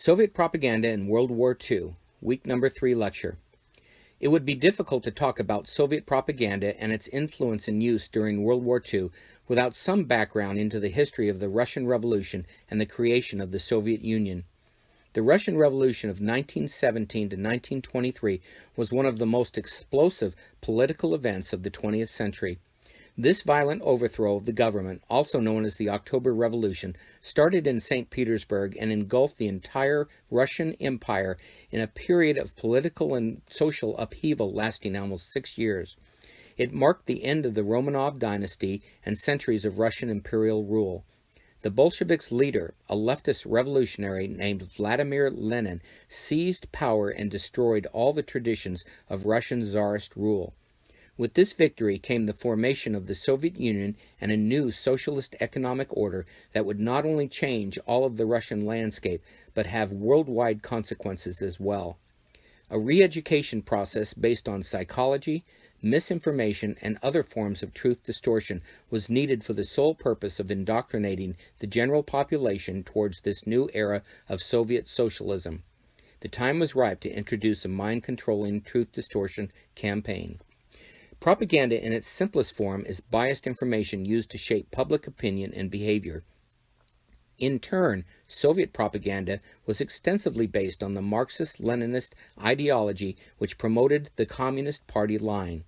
Soviet Propaganda in World War II, Week Number 3 Lecture. It would be difficult to talk about Soviet propaganda and its influence and use during World War II without some background into the history of the Russian Revolution and the creation of the Soviet Union. The Russian Revolution of 1917 to 1923 was one of the most explosive political events of the 20th century. This violent overthrow of the government, also known as the October Revolution, started in St. Petersburg and engulfed the entire Russian Empire in a period of political and social upheaval lasting almost 6 years. It marked the end of the Romanov dynasty and centuries of Russian imperial rule. The Bolsheviks' leader, a leftist revolutionary named Vladimir Lenin, seized power and destroyed all the traditions of Russian Tsarist rule. With this victory came the formation of the Soviet Union and a new socialist economic order that would not only change all of the Russian landscape, but have worldwide consequences as well. A re-education process based on psychology, misinformation, and other forms of truth distortion was needed for the sole purpose of indoctrinating the general population towards this new era of Soviet socialism. The time was ripe to introduce a mind-controlling truth distortion campaign. Propaganda in its simplest form is biased information used to shape public opinion and behavior. In turn, Soviet propaganda was extensively based on the Marxist-Leninist ideology which promoted the Communist Party line.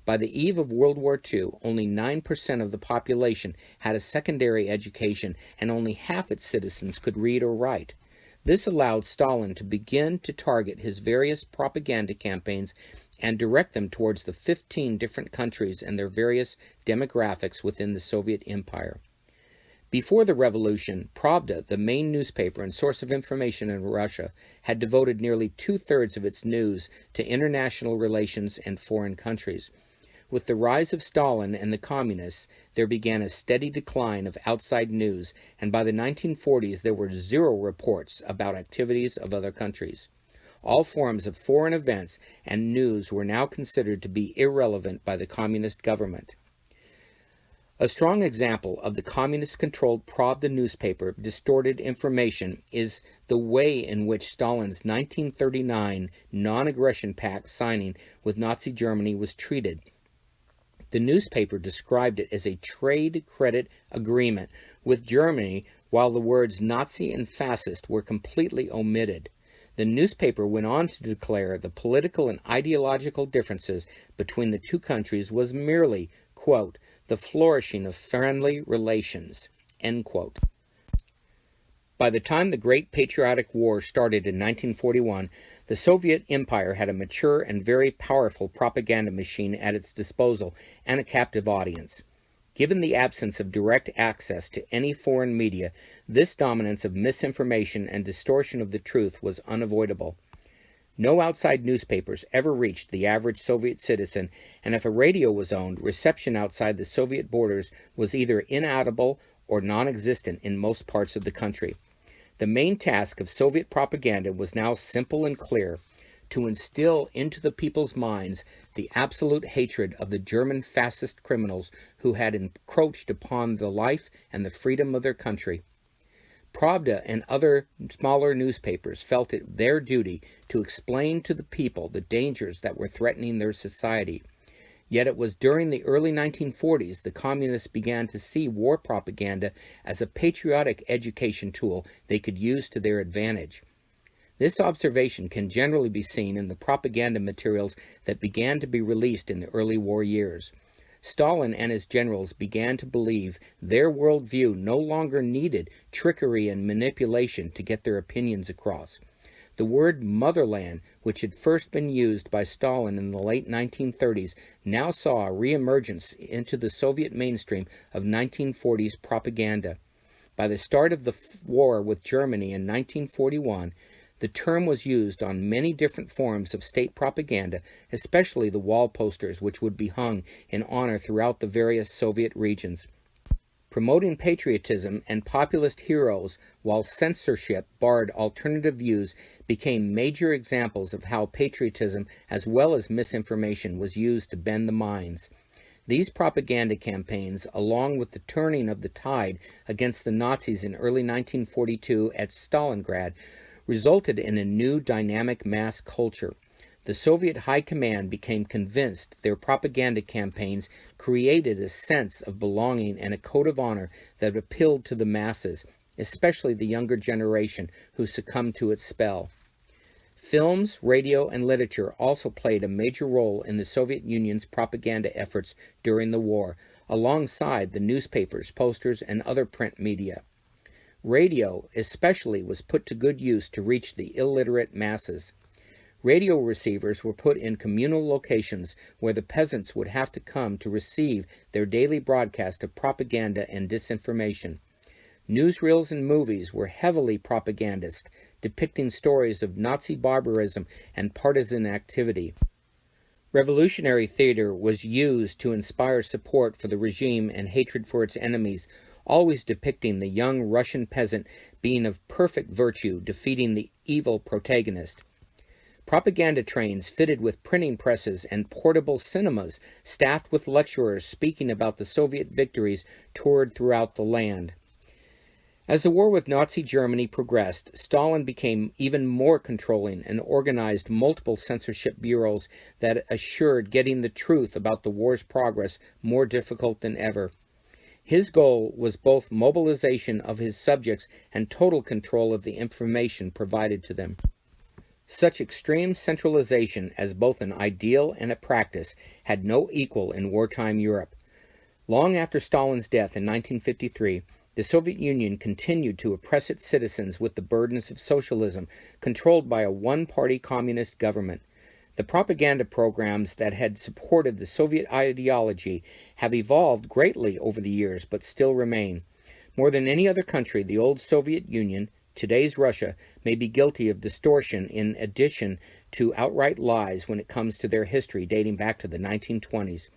By the eve of World War II, only 9% of the population had a secondary education and only half its citizens could read or write. This allowed Stalin to begin to target his various propaganda campaigns and direct them towards the 15 different countries and their various demographics within the Soviet Empire. Before the revolution, Pravda, the main newspaper and source of information in Russia, had devoted nearly two-thirds of its news to international relations and foreign countries. With the rise of Stalin and the communists, there began a steady decline of outside news, and by the 1940s there were zero reports about activities of other countries. All forms of foreign events and news were now considered to be irrelevant by the communist government. A strong example of the communist-controlled Pravda newspaper distorted information is the way in which Stalin's 1939 non-aggression pact signing with Nazi Germany was treated. The newspaper described it as a trade credit agreement with Germany, while the words Nazi and fascist were completely omitted. The newspaper went on to declare the political and ideological differences between the two countries was merely, quote, the flourishing of friendly relations, end quote. By the time the Great Patriotic War started in 1941, the Soviet Empire had a mature and very powerful propaganda machine at its disposal and a captive audience. Given the absence of direct access to any foreign media, this dominance of misinformation and distortion of the truth was unavoidable. No outside newspapers ever reached the average Soviet citizen, and if a radio was owned, reception outside the Soviet borders was either inaudible or non-existent in most parts of the country. The main task of Soviet propaganda was now simple and clear: to instill into the people's minds the absolute hatred of the German fascist criminals who had encroached upon the life and the freedom of their country. Pravda and other smaller newspapers felt it their duty to explain to the people the dangers that were threatening their society. Yet it was during the early 1940s the communists began to see war propaganda as a patriotic education tool they could use to their advantage. This observation can generally be seen in the propaganda materials that began to be released in the early war years. Stalin and his generals began to believe their worldview no longer needed trickery and manipulation to get their opinions across. The word motherland, which had first been used by Stalin in the late 1930s, now saw a reemergence into the Soviet mainstream of 1940s propaganda. By the start of the war with Germany in 1941, the term was used on many different forms of state propaganda, especially the wall posters which would be hung in honor throughout the various Soviet regions. Promoting patriotism and populist heroes while censorship barred alternative views became major examples of how patriotism as well as misinformation was used to bend the minds. These propaganda campaigns, along with the turning of the tide against the Nazis in early 1942 at Stalingrad, resulted in a new dynamic mass culture. The Soviet High Command became convinced their propaganda campaigns created a sense of belonging and a code of honor that appealed to the masses, especially the younger generation who succumbed to its spell. Films, radio, and literature also played a major role in the Soviet Union's propaganda efforts during the war, alongside the newspapers, posters, and other print media. Radio, especially, was put to good use to reach the illiterate masses. Radio receivers were put in communal locations where the peasants would have to come to receive their daily broadcast of propaganda and disinformation. Newsreels and movies were heavily propagandist, depicting stories of Nazi barbarism and partisan activity. Revolutionary theater was used to inspire support for the regime and hatred for its enemies, always depicting the young Russian peasant being of perfect virtue, defeating the evil protagonist. Propaganda trains fitted with printing presses and portable cinemas, staffed with lecturers speaking about the Soviet victories, toured throughout the land. As the war with Nazi Germany progressed, Stalin became even more controlling and organized multiple censorship bureaus that assured getting the truth about the war's progress more difficult than ever. His goal was both mobilization of his subjects and total control of the information provided to them. Such extreme centralization as both an ideal and a practice had no equal in wartime Europe. Long after Stalin's death in 1953, the Soviet Union continued to oppress its citizens with the burdens of socialism, controlled by a one-party communist government. The propaganda programs that had supported the Soviet ideology have evolved greatly over the years, but still remain. More than any other country, the old Soviet Union, today's Russia, may be guilty of distortion in addition to outright lies when it comes to their history dating back to the 1920s.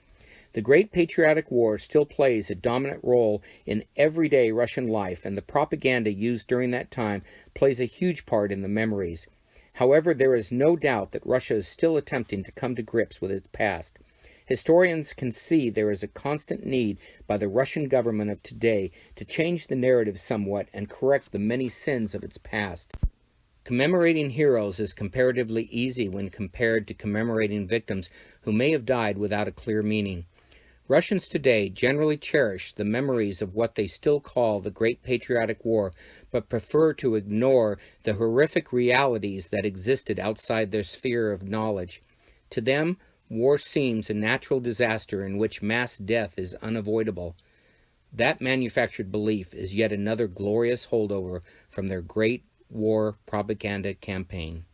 The Great Patriotic War still plays a dominant role in everyday Russian life, and the propaganda used during that time plays a huge part in the memories. However, there is no doubt that Russia is still attempting to come to grips with its past. Historians can see there is a constant need by the Russian government of today to change the narrative somewhat and correct the many sins of its past. Commemorating heroes is comparatively easy when compared to commemorating victims who may have died without a clear meaning. Russians today generally cherish the memories of what they still call the Great Patriotic War, but prefer to ignore the horrific realities that existed outside their sphere of knowledge. To them, war seems a natural disaster in which mass death is unavoidable. That manufactured belief is yet another glorious holdover from their Great War propaganda campaign.